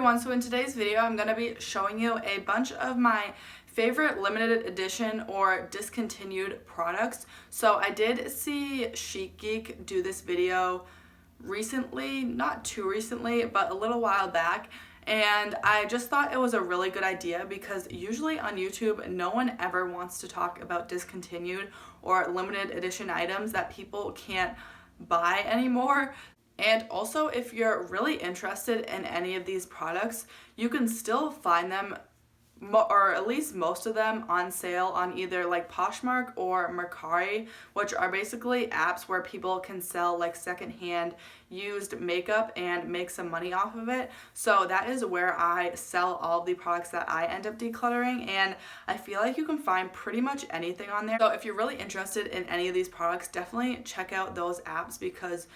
everyone, so in today's video I'm going to be showing you a bunch of my favorite limited edition or discontinued products. So I did see Chic Geek do this video recently, not too recently, but a little while back, and I just thought it was a really good idea because usually on YouTube no one ever wants to talk about discontinued or limited edition items that people can't buy anymore. And also, if you're really interested in any of these products, you can still find them, or at least most of them, on sale on either like Poshmark or Mercari, which are basically apps where people can sell like secondhand used makeup and make some money off of it. So that is where I sell all of the products that I end up decluttering, and I feel like you can find pretty much anything on there. So if you're really interested in any of these products, definitely check out those apps because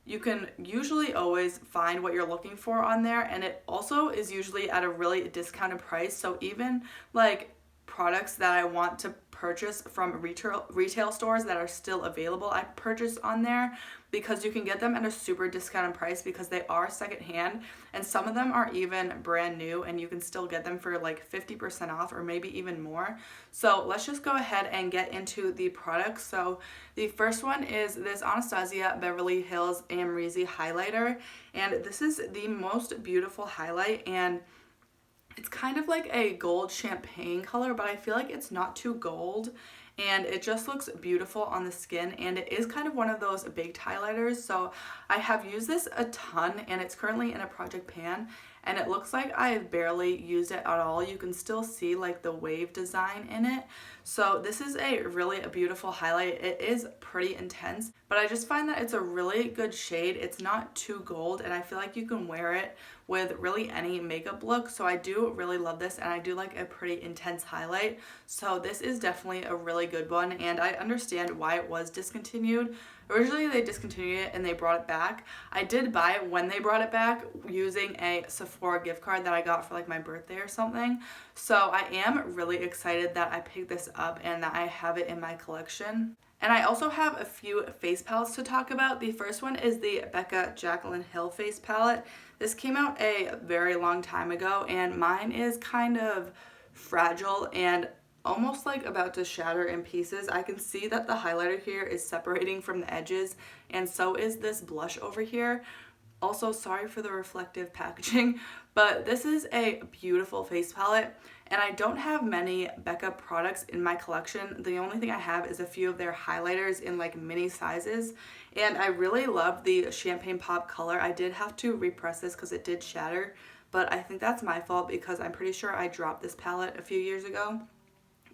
you can usually always find what you're looking for on there, and it also is usually at a really discounted price. So even like products that I want to purchase from retail stores that are still available, I purchase on there because you can get them at a super discounted price because they are secondhand, and some of them are even brand new and you can still get them for like 50% off or maybe even more. So let's just go ahead and get into the products. So the first one is this Anastasia Beverly Hills Amrezy highlighter, and this is the most beautiful highlight, and it's kind of like a gold champagne color, but I feel like it's not too gold and it just looks beautiful on the skin, and it is kind of one of those baked highlighters. So I have used this a ton and it's currently in a project pan, and it looks like I've barely used it at all. You can still see like the wave design in it. So this is a beautiful highlight. It is pretty intense, but I just find that it's a really good shade. It's not too gold, and I feel like you can wear it with really any makeup look. So I do really love this, and I do like a pretty intense highlight. So this is definitely a really good one, and I understand why it was discontinued. Originally they discontinued it and they brought it back. I did buy it when they brought it back using a Sephora gift card that I got for like my birthday or something. So I am really excited that I picked this up and that I have it in my collection. And I also have a few face palettes to talk about. The first one is the Becca Jaclyn Hill face palette. This came out a very long time ago, and mine is kind of fragile and almost like about to shatter in pieces. I can see that the highlighter here is separating from the edges, and so is this blush over here. Also, sorry for the reflective packaging, but this is a beautiful face palette, and I don't have many Becca products in my collection. The only thing I have is a few of their highlighters in like mini sizes, and I really love the Champagne Pop color. I did have to repress this because it did shatter, but I think that's my fault because I'm pretty sure I dropped this palette a few years ago.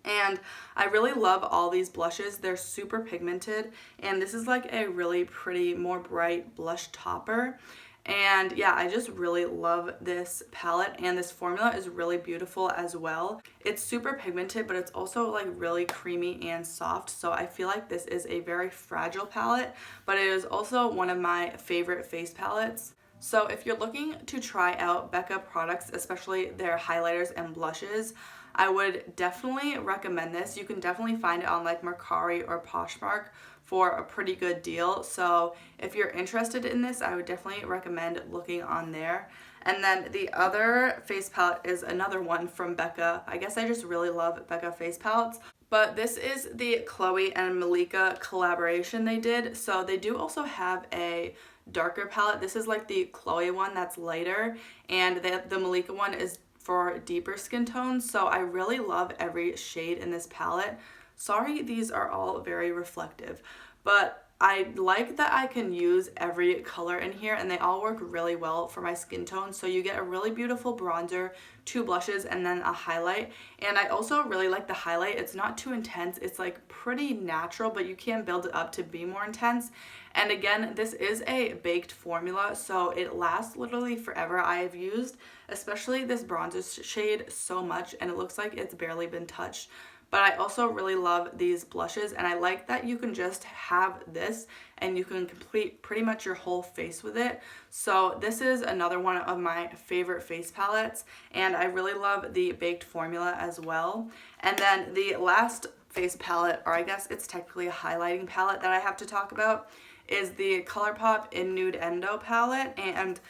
And I really love all these blushes. They're super pigmented, and this is like a really pretty, more bright blush topper. And yeah, I just really love this palette, and this formula is really beautiful as well. It's super pigmented, but it's also like really creamy and soft, so I feel like this is a very fragile palette, but it is also one of my favorite face palettes. So if you're looking to try out Becca products, especially their highlighters and blushes, I would definitely recommend this. You can definitely find it on like Mercari or Poshmark for a pretty good deal. So if you're interested in this, I would definitely recommend looking on there. And then the other face palette is another one from Becca. I guess I just really love Becca face palettes. But this is the Chloe and Malika collaboration they did. So they do also have a darker palette. This is like the Chloe one that's lighter, and the Malika one is for deeper skin tones. So I really love every shade in this palette. Sorry, these are all very reflective, but I like that I can use every color in here, and they all work really well for my skin tone. So you get a really beautiful bronzer, two blushes, and then a highlight. And I also really like the highlight. It's not too intense. It's like pretty natural, but you can build it up to be more intense. And again, this is a baked formula, so it lasts literally forever. I have used especially this bronzer shade so much, and it looks like it's barely been touched. But I also really love these blushes, and I like that you can just have this and you can complete pretty much your whole face with it. So this is another one of my favorite face palettes, and I really love the baked formula as well. And then the last face palette, or I guess it's technically a highlighting palette that I have to talk about, is the ColourPop In Nude Endo palette. And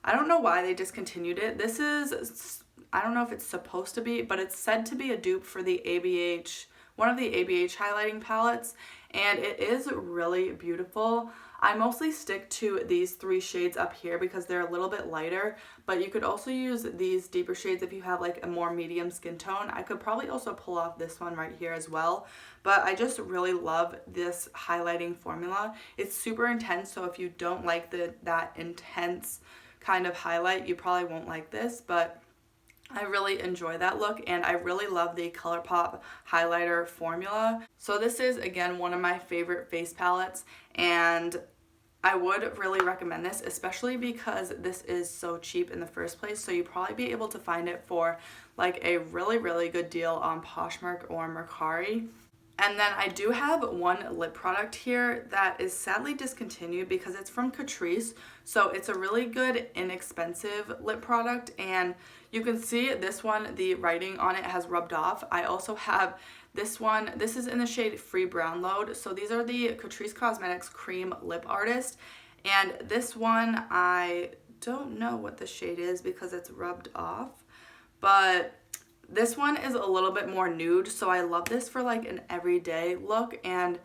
I don't know why they discontinued it. This is, I don't know if it's supposed to be, but it's said to be a dupe for the ABH, one of the ABH highlighting palettes, and it is really beautiful. I mostly stick to these 3 shades up here because they're a little bit lighter, but you could also use these deeper shades if you have like a more medium skin tone. I could probably also pull off this one right here as well, but I just really love this highlighting formula. It's super intense, so if you don't like that intense kind of highlight, you probably won't like this, but I really enjoy that look, and I really love the ColourPop highlighter formula. So this is, again, one of my favorite face palettes, and I would really recommend this, especially because this is so cheap in the first place. So you'll probably be able to find it for like a really, really good deal on Poshmark or Mercari. And then I do have one lip product here that is sadly discontinued because it's from Catrice. So it's a really good, inexpensive lip product, and you can see this one, the writing on it has rubbed off. I also have this one. This is in the shade Free Brown Load. So these are the Catrice Cosmetics Cream Lip Artist. And this one, I don't know what the shade is because it's rubbed off, but this one is a little bit more nude, so I love this for like an everyday look, and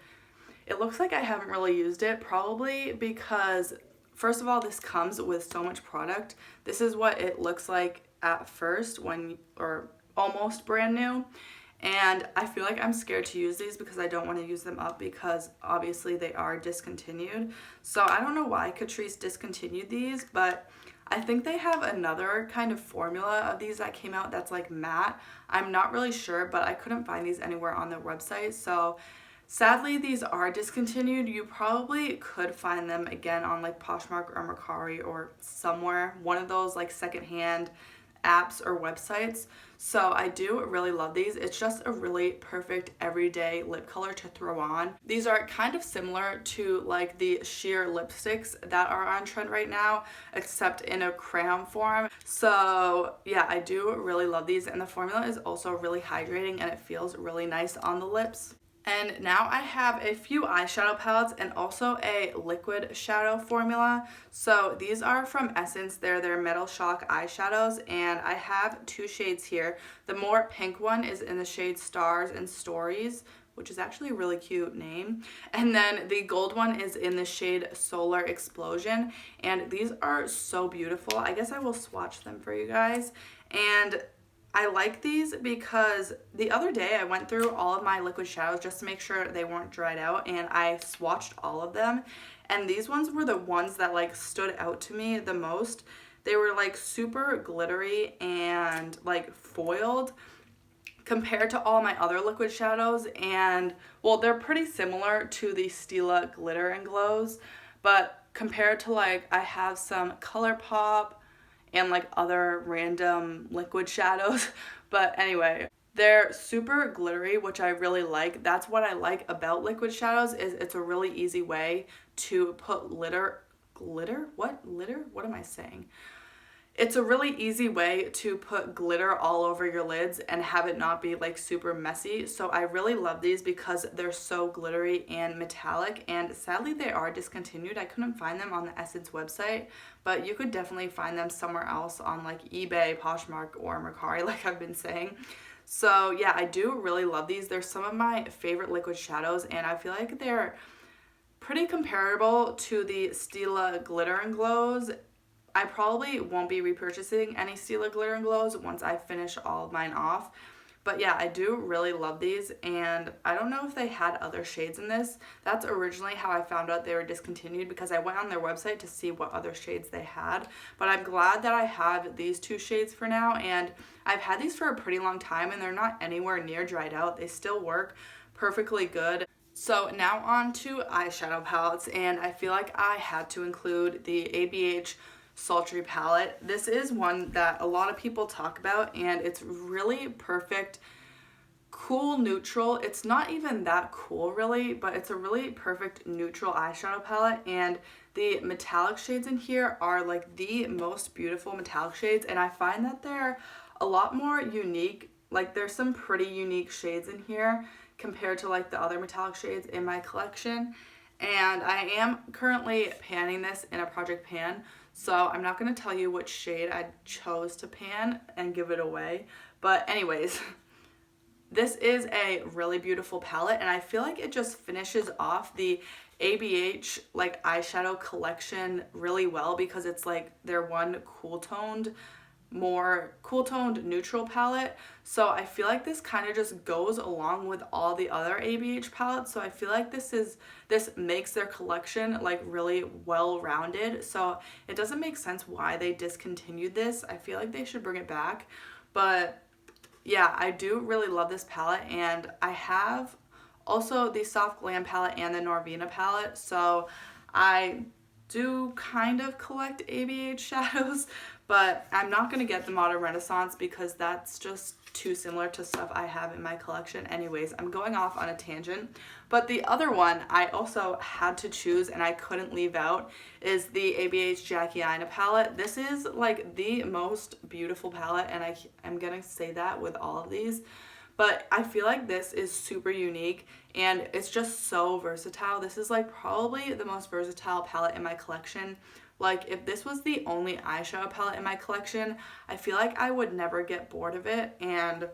it looks like I haven't really used it, probably because, first of all, this comes with so much product. This is what it looks like at first or almost brand new, and I feel like I'm scared to use these because I don't want to use them up because obviously they are discontinued. So I don't know why Catrice discontinued these, but I think they have another kind of formula of these that came out that's like matte. I'm not really sure, but I couldn't find these anywhere on their website. So sadly, these are discontinued. You probably could find them again on like Poshmark or Mercari or somewhere, one of those like secondhand apps or websites. So I do really love these. It's just a really perfect everyday lip color to throw on. These are kind of similar to like the sheer lipsticks that are on trend right now, except in a crayon form. So yeah, I do really love these, and the formula is also really hydrating and it feels really nice on the lips. And now I have a few eyeshadow palettes and also a liquid shadow formula. So these are from Essence. They're their Metal Shock eyeshadows, and I have 2 shades here. The more pink one is in the shade Stars and Stories, which is actually a really cute name. And then the gold one is in the shade Solar Explosion. And these are so beautiful. I guess I will swatch them for you guys. And I like these because the other day I went through all of my liquid shadows just to make sure they weren't dried out, and I swatched all of them, and these ones were the ones that like stood out to me the most. They were like super glittery and like foiled compared to all my other liquid shadows, and well, they're pretty similar to the Stila Glitter and Glows, but compared to like I have some ColourPop and like other random liquid shadows. But anyway, they're super glittery, which I really like. That's what I like about liquid shadows, is it's a really easy way to put glitter? What am I saying? It's a really easy way to put glitter all over your lids and have it not be like super messy. So I really love these because they're so glittery and metallic, and sadly they are discontinued. I couldn't find them on the Essence website, but you could definitely find them somewhere else on like eBay, Poshmark, or Mercari, like I've been saying. So yeah, I do really love these. They're some of my favorite liquid shadows, and I feel like they're pretty comparable to the Stila Glitter and Glows. I probably won't be repurchasing any Stila Glitter and Glows once I finish all of mine off. But yeah, I do really love these, and I don't know if they had other shades in this. That's originally how I found out they were discontinued, because I went on their website to see what other shades they had. But I'm glad that I have these 2 shades for now, and I've had these for a pretty long time, and they're not anywhere near dried out. They still work perfectly good. So now on to eyeshadow palettes, and I feel like I had to include the ABH Sultry palette. This is one that a lot of people talk about, and it's really perfect, cool neutral. It's not even that cool really, but it's a really perfect neutral eyeshadow palette, and the metallic shades in here are like the most beautiful metallic shades, and I find that they're a lot more unique. Like there's some pretty unique shades in here compared to like the other metallic shades in my collection. And I am currently panning this in a project pan. So I'm not going to tell you which shade I chose to pan and give it away. But anyways, this is a really beautiful palette, and I feel like it just finishes off the ABH like eyeshadow collection really well because it's like their one more cool toned neutral palette. So I feel like this kind of just goes along with all the other ABH palettes. So I feel like this makes their collection like really well rounded. So it doesn't make sense why they discontinued this. I feel like they should bring it back. But yeah, I do really love this palette, and I have also the Soft Glam palette and the Norvina palette. So I do kind of collect ABH shadows, but I'm not going to get the Modern Renaissance because that's just too similar to stuff I have in my collection. Anyways, I'm going off on a tangent. But the other one I also had to choose and I couldn't leave out is the ABH Jackie Aina palette. This is like the most beautiful palette, and I'm going to say that with all of these. But I feel like this is super unique and it's just so versatile. This is like probably the most versatile palette in my collection. Like if this was the only eyeshadow palette in my collection, I feel like I would never get bored of it, and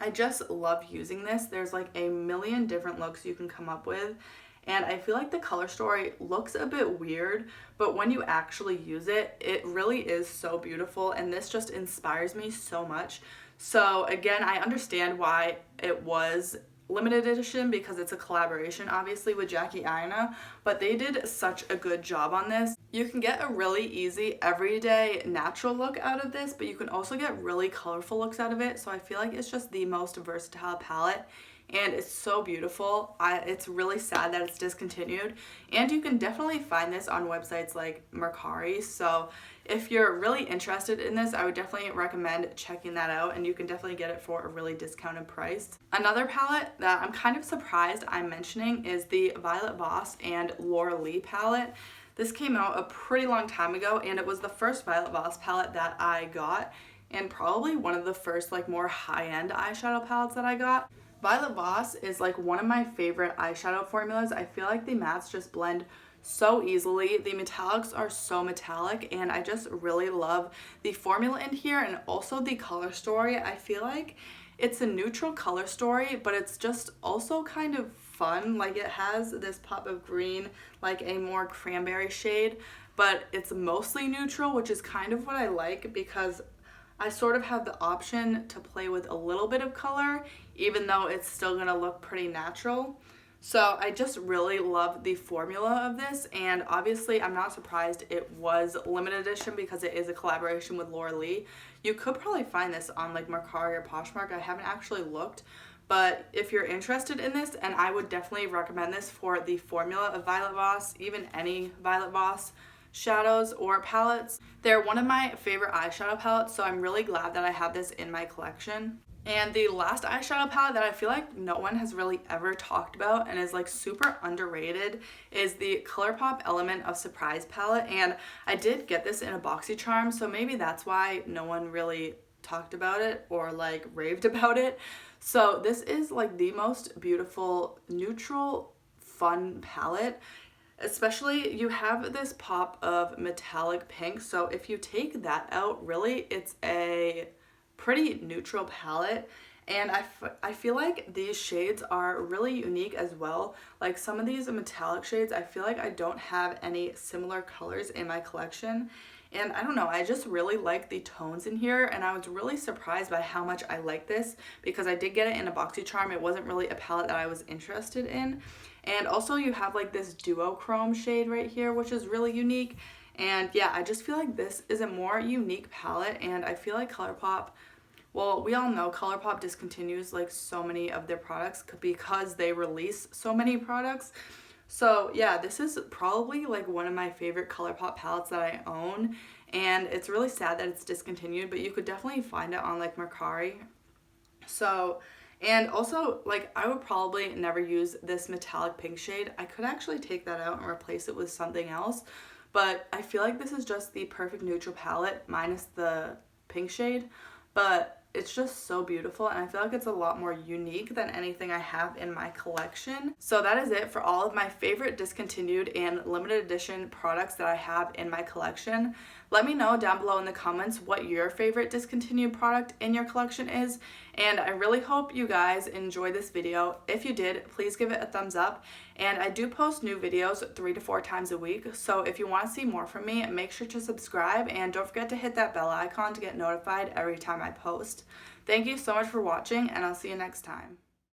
I just love using this. There's like a million different looks you can come up with, and I feel like the color story looks a bit weird, but when you actually use it, it really is so beautiful, and this just inspires me so much. So again, I understand why it was limited edition because it's a collaboration obviously with Jackie Aina, but they did such a good job on this. You can get a really easy everyday natural look out of this, but you can also get really colorful looks out of it. So I feel like it's just the most versatile palette, and it's so beautiful. It's really sad that it's discontinued, and you can definitely find this on websites like Mercari. So if you're really interested in this, I would definitely recommend checking that out, and you can definitely get it for a really discounted price. Another palette that I'm kind of surprised I'm mentioning is the Violet Voss and Laura Lee palette. This came out a pretty long time ago, and it was the first Violet Voss palette that I got, and probably one of the first like more high-end eyeshadow palettes that I got. Violet Voss is like one of my favorite eyeshadow formulas. I feel like the mattes just blend so easily. The metallics are so metallic, and I just really love the formula in here, and also the color story. I feel like it's a neutral color story, but it's just also kind of fun. Like it has this pop of green, like a more cranberry shade, but it's mostly neutral, which is kind of what I like because I sort of have the option to play with a little bit of color, even though it's still gonna look pretty natural. So I just really love the formula of this, and obviously I'm not surprised it was limited edition because it is a collaboration with Laura Lee. You could probably find this on like Mercari or Poshmark. I haven't actually looked, but if you're interested in this, and I would definitely recommend this for the formula of Violet Voss, even any Violet Voss shadows or palettes. They're one of my favorite eyeshadow palettes, so I'm really glad that I have this in my collection. And the last eyeshadow palette that I feel like no one has really ever talked about and is like super underrated is the ColourPop Element of Surprise palette, and I did get this in a BoxyCharm, so maybe that's why no one really talked about it or like raved about it. So this is like the most beautiful neutral fun palette. Especially you have this pop of metallic pink, so if you take that out, really it's a pretty neutral palette, and I feel like these shades are really unique as well. Like some of these metallic shades, I feel like I don't have any similar colors in my collection, and I don't know, I just really like the tones in here, and I was really surprised by how much I like this because I did get it in a BoxyCharm. It wasn't really a palette that I was interested in. And also you have like this duochrome shade right here, which is really unique. And yeah, I just feel like this is a more unique palette, and I feel like ColourPop, well, we all know ColourPop discontinues like so many of their products because they release so many products. So yeah, this is probably like one of my favorite ColourPop palettes that I own, and it's really sad that it's discontinued, but you could definitely find it on like Mercari. So, and also like I would probably never use this metallic pink shade. I could actually take that out and replace it with something else, but I feel like this is just the perfect neutral palette minus the pink shade. But it's just so beautiful, and I feel like it's a lot more unique than anything I have in my collection. So that is it for all of my favorite discontinued and limited edition products that I have in my collection. Let me know down below in the comments what your favorite discontinued product in your collection is, and I really hope you guys enjoyed this video. If you did, please give it a thumbs up, and I do post new videos 3 to 4 times a week, so if you want to see more from me, make sure to subscribe, and don't forget to hit that bell icon to get notified every time I post. Thank you so much for watching, and I'll see you next time.